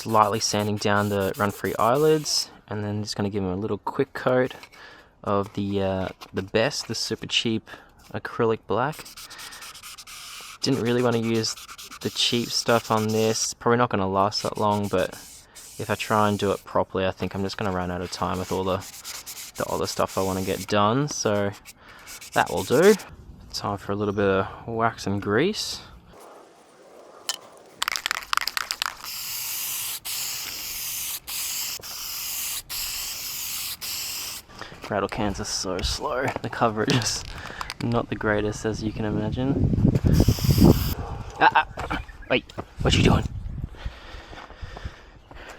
just lightly sanding down the run-free eyelids, and then just going to give them a little quick coat of the best, the super cheap acrylic black. Didn't really want to use the cheap stuff on this. Probably not going to last that long, but if I try and do it properly, I think I'm just going to run out of time with all the other stuff I want to get done. So that will do. Time for a little bit of wax and grease. Rattle cans are so slow. The coverage is not the greatest, as you can imagine. Wait, what you doing?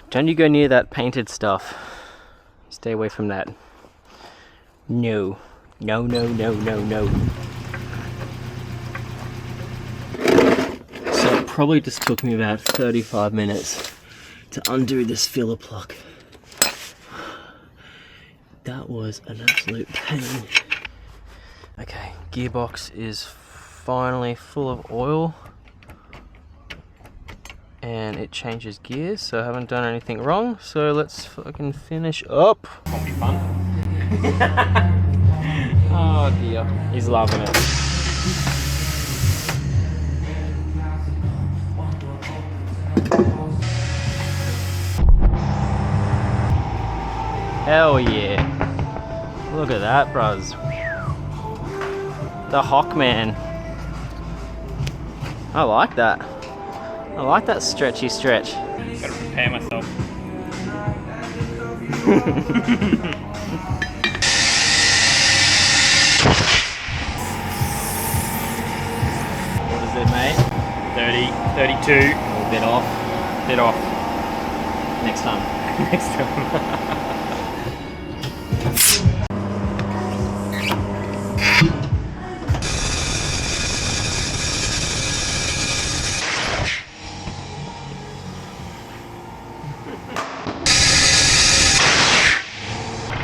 Don't you go near that painted stuff. Stay away from that. No. No, no, no, no, no. So it probably just took me about 35 minutes to undo this filler plug. That was an absolute pain. Okay, gearbox is finally full of oil. And it changes gears, so I haven't done anything wrong. So let's fucking finish up. Won't be fun. Oh dear. He's loving it. Hell yeah. Look at that, bros. The Hawkman. I like that. I like that stretchy stretch. Gotta prepare myself. What is it, mate? 30, 32. A bit off. Bit off. Next time. Next time.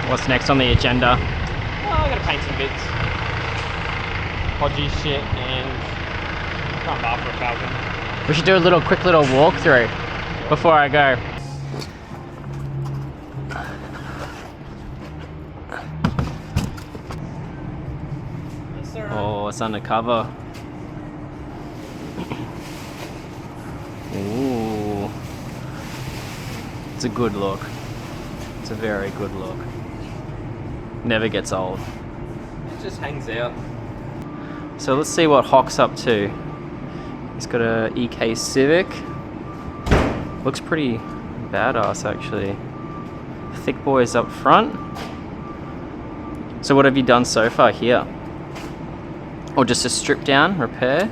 What's next on the agenda? Oh, I gotta paint some bits. Podgy shit and front bar for a Falcon. We should do a quick little walkthrough before I go. Yes, sir. Oh, it's undercover. Ooh. It's a good look. It's a very good look. Never gets old. It just hangs out. So let's see what Hawk's up to. He's got a EK Civic. Looks pretty badass actually. Thick boys up front. So what have you done so far here? Or just a strip down, repair?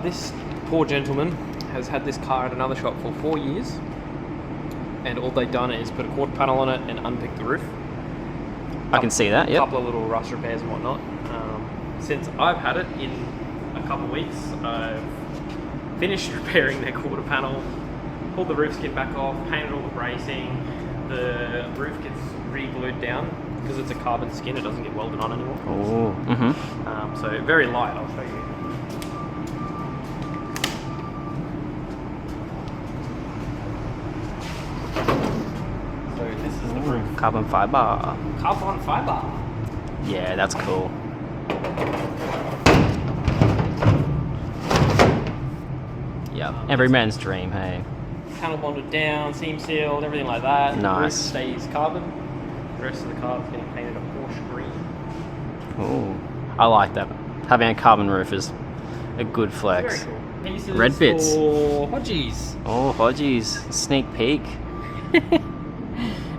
This poor gentleman has had this car at another shop for 4 years. And all they've done is put a quarter panel on it and unpick the roof. I can see that, A yep. couple of little rust repairs and whatnot. Since I've had it in a couple of weeks, I've finished repairing their quarter panel, pulled the roof skin back off, painted all the bracing. The roof gets re-glued down because it's a carbon skin, it doesn't get welded on anymore. Oh, mm-hmm. So very light, I'll show you. So this is the roof. Carbon fiber. Carbon fiber. Yeah, that's cool. Yeah, every man's dream, hey. Panel bonded down, seam sealed, everything like that. Nice. The roof stays carbon. The rest of the car is getting painted a Porsche green. Ooh, I like that. Having a carbon roof is a good flex. Very cool. Pieces Red bits. for Hodgies. Oh, Hodgies. Sneak peek.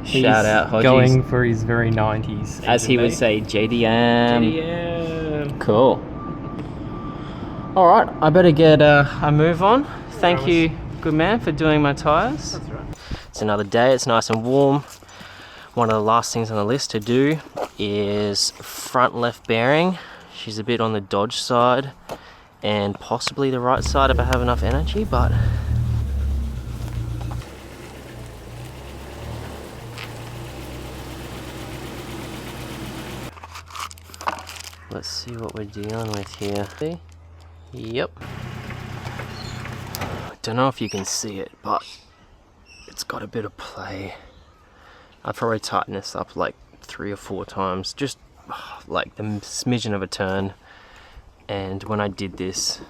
Shout out Hodgies. Going for his very 90s. As he would say, JDM. JDM. Cool. Alright, I better get a move on. Thank you, good man, for doing my tyres. That's right. It's another day, it's nice and warm. One of the last things on the list to do is front left bearing. She's a bit on the dodge side and possibly the right side if I have enough energy, but let's see what we're dealing with here. Yep. Don't know if you can see it, but it's got a bit of play. I'll probably tighten this up like 3 or 4 times, just like the smidgen of a turn. And when I did this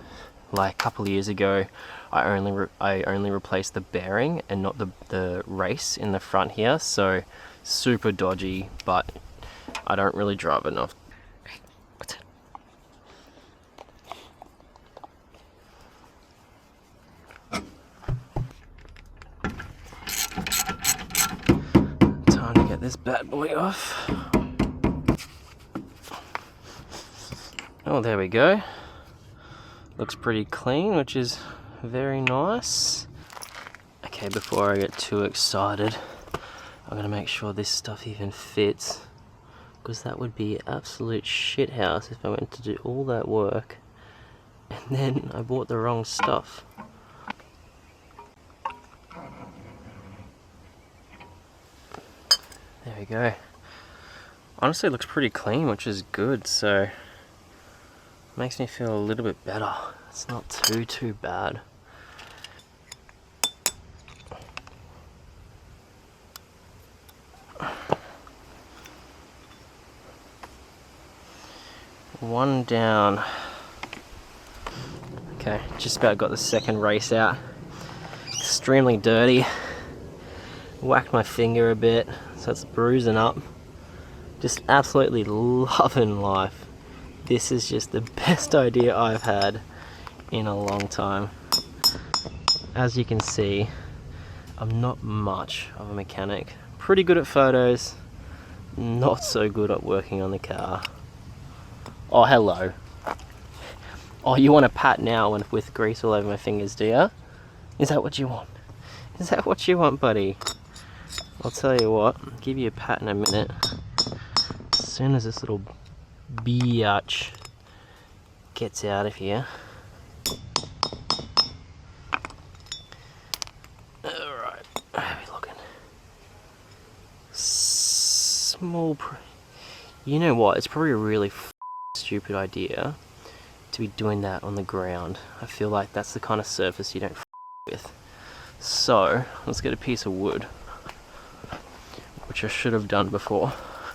like a couple of years ago, I only replaced the bearing and not the race in the front here, so super dodgy, but I don't really drive enough. Hey, what's it? Time to get this bad boy off. Oh, there we go. Looks pretty clean, which is very nice. Okay, before I get too excited, I'm gonna make sure this stuff even fits, because that would be absolute shithouse if I went to do all that work and then I bought the wrong stuff. There we go. Honestly, it looks pretty clean, which is good, so makes me feel a little bit better. It's not too bad. One down. Okay, just about got the second race out. Extremely dirty. Whacked my finger a bit, so it's bruising up. Just absolutely loving life. This is just the best idea I've had in a long time. As you can see, I'm not much of a mechanic. Pretty good at photos, not so good at working on the car. Oh, hello. Oh, you want a pat now and with grease all over my fingers, do ya? Is that what you want? Is that what you want, buddy? I'll tell you what, I'll give you a pat in a minute. As soon as this little biatch gets out of here. Alright, how are we looking? Small. You know what? It's probably a really stupid idea to be doing that on the ground. I feel like that's the kind of surface you don't with. So, let's get a piece of wood, which I should have done before.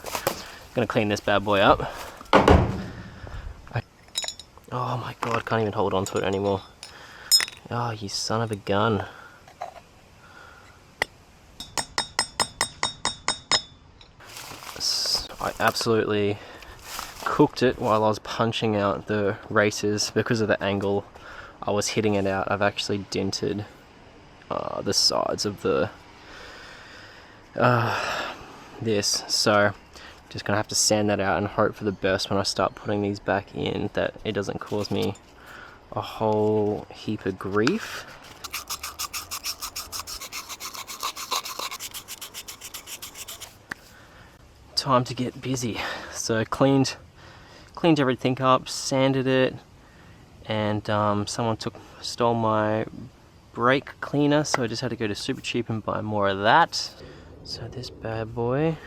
I'm gonna clean this bad boy up. Oh my god, can't even hold on to it anymore. Oh, you son of a gun. I absolutely cooked it while I was punching out the races because of the angle I was hitting it out. I've actually dented the sides of the this, so just gonna have to sand that out and hope for the best when I start putting these back in, that it doesn't cause me a whole heap of grief. Time to get busy. So cleaned everything up, sanded it, and someone stole my brake cleaner, so I just had to go to Super Cheap and buy more of that. So this bad boy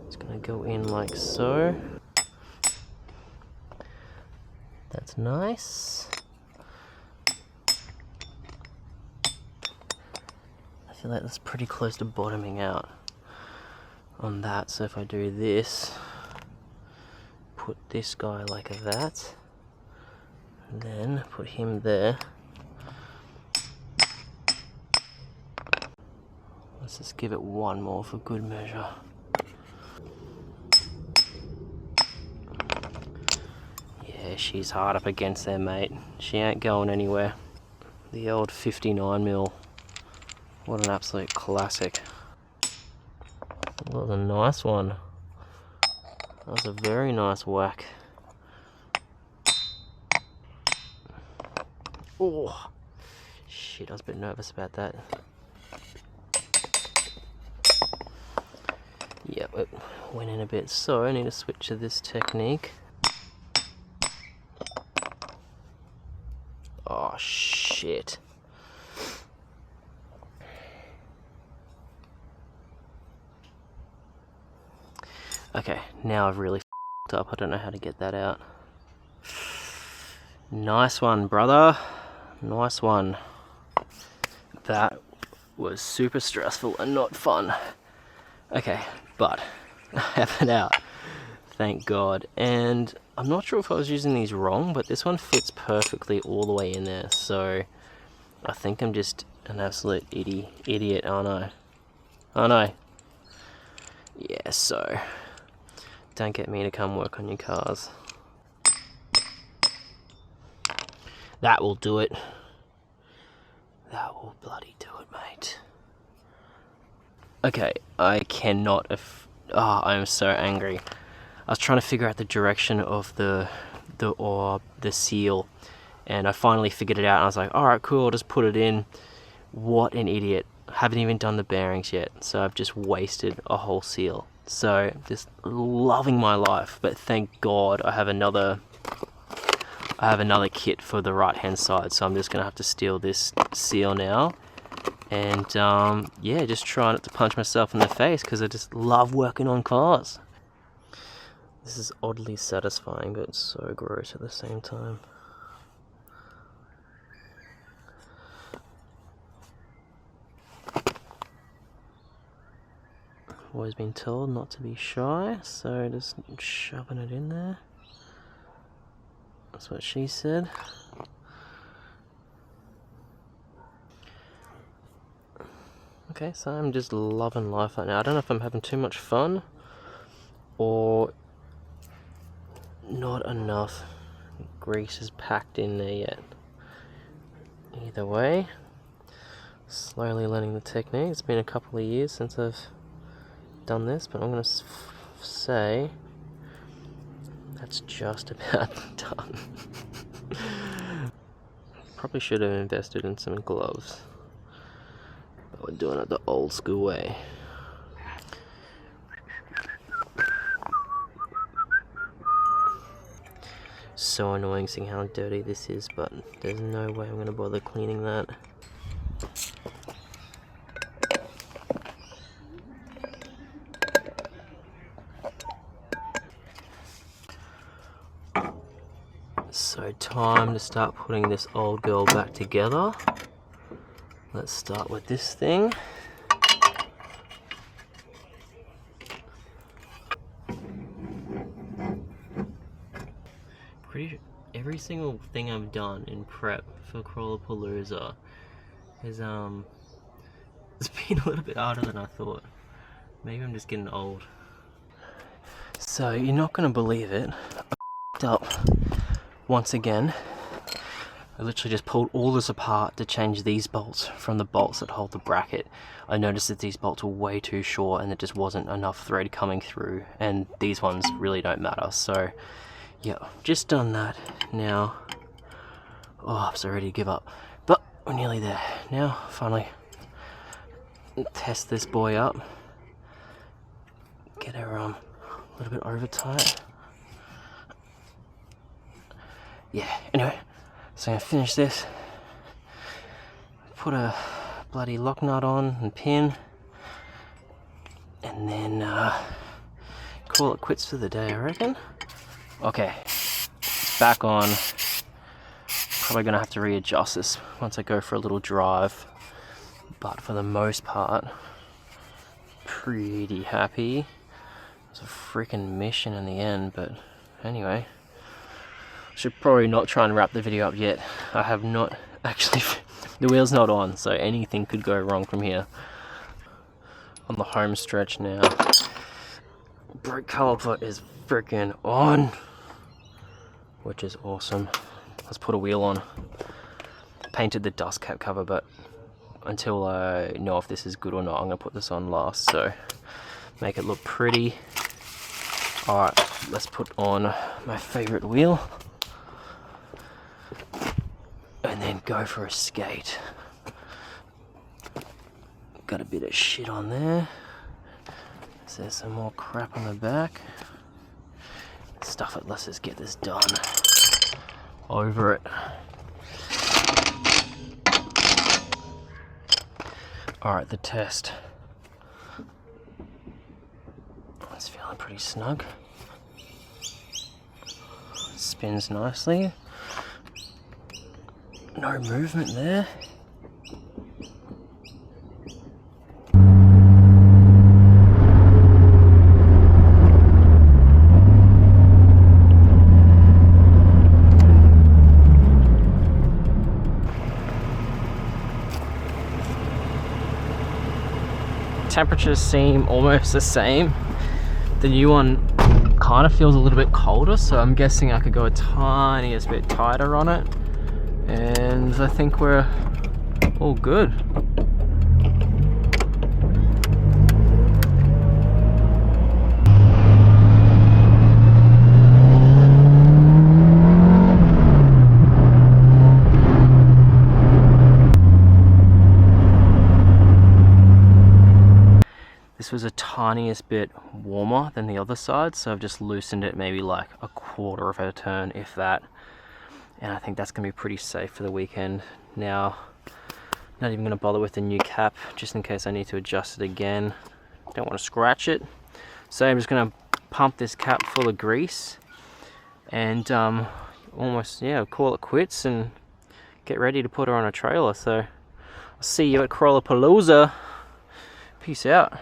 is gonna go in like so. That's nice. I feel like that's pretty close to bottoming out on that, so if I do this, put this guy like that, and then put him there. Let's just give it one more for good measure. Yeah, she's hard up against there, mate. She ain't going anywhere. The old 59mm. What an absolute classic. That was a nice one. That was a very nice whack. Oh, shit, I was a bit nervous about that. Yep, it went in a bit, so I need to switch to this technique. Oh, shit. Okay, now I've really f***ed up. I don't know how to get that out. Nice one, brother. Nice one. That was super stressful and not fun. Okay, but I have it out, thank God. And I'm not sure if I was using these wrong, but this one fits perfectly all the way in there. So I think I'm just an absolute idiot, aren't I? Aren't I? Yeah, so don't get me to come work on your cars. That will do it. That will bloody do it, mate. Okay, I cannot... I'm so angry. I was trying to figure out the direction of the seal, and I finally figured it out, and I was like, alright, cool, I'll just put it in. What an idiot. I haven't even done the bearings yet, so I've just wasted a whole seal. So, just loving my life, but thank God I have another kit for the right hand side, so I'm just gonna have to steal this seal now. And yeah, just try not to punch myself in the face because I just love working on cars. This is oddly satisfying, but so gross at the same time. Always been told not to be shy, so just shoving it in there. That's what she said. Okay, so I'm just loving life right now. I don't know if I'm having too much fun or not enough grease is packed in there yet. Either way, slowly learning the technique. It's been a couple of years since I've done this, but I'm going to say that's just about done. Probably should have invested in some gloves. We're doing it the old school way. So annoying seeing how dirty this is, but there's no way I'm going to bother cleaning that. So time to start putting this old girl back together. Let's start with this thing. Pretty sure every single thing I've done in prep for Crawlerpalooza has it's been a little bit harder than I thought. Maybe I'm just getting old. So you're not gonna believe it. I up once again. I literally just pulled all this apart to change these bolts from the bolts that hold the bracket. I noticed that these bolts were way too short and there just wasn't enough thread coming through, and these ones really don't matter. So yeah, just done that now. Oh, I'm so ready to give up, but we're nearly there. Now, finally, test this boy up. Get her a little bit over tight. Yeah, anyway. So I'm going to finish this, put a bloody lock nut on and pin, and then call it quits for the day, I reckon. Okay, it's back on. Probably going to have to readjust this once I go for a little drive, but for the most part, pretty happy. It was a freaking mission in the end, but anyway. Should probably not try and wrap the video up yet. I have not actually, the wheel's not on, so anything could go wrong from here. On the home stretch now. Brake caliper is freaking on, which is awesome. Let's put a wheel on. Painted the dust cap cover, but until I know if this is good or not, I'm gonna put this on last, so make it look pretty. Alright, let's put on my favorite wheel. And then go for a skate. Got a bit of shit on there. So there's some more crap on the back. Stuff it, let's just get this done. Over it. Alright, the test. It's feeling pretty snug. Spins nicely. No movement there. temperatures seem almost the same. The new one kind of feels a little bit colder, so I'm guessing I could go a tiniest bit tighter on it, and I think we're all good. This was a tiniest bit warmer than the other side, so I've just loosened it maybe like a quarter of a turn, if that. And I think that's going to be pretty safe for the weekend. Now, not even going to bother with the new cap, just in case I need to adjust it again. Don't want to scratch it. So I'm just going to pump this cap full of grease and almost, yeah, call it quits and get ready to put her on a trailer. So I'll see you at Crawlerpalooza. Peace out.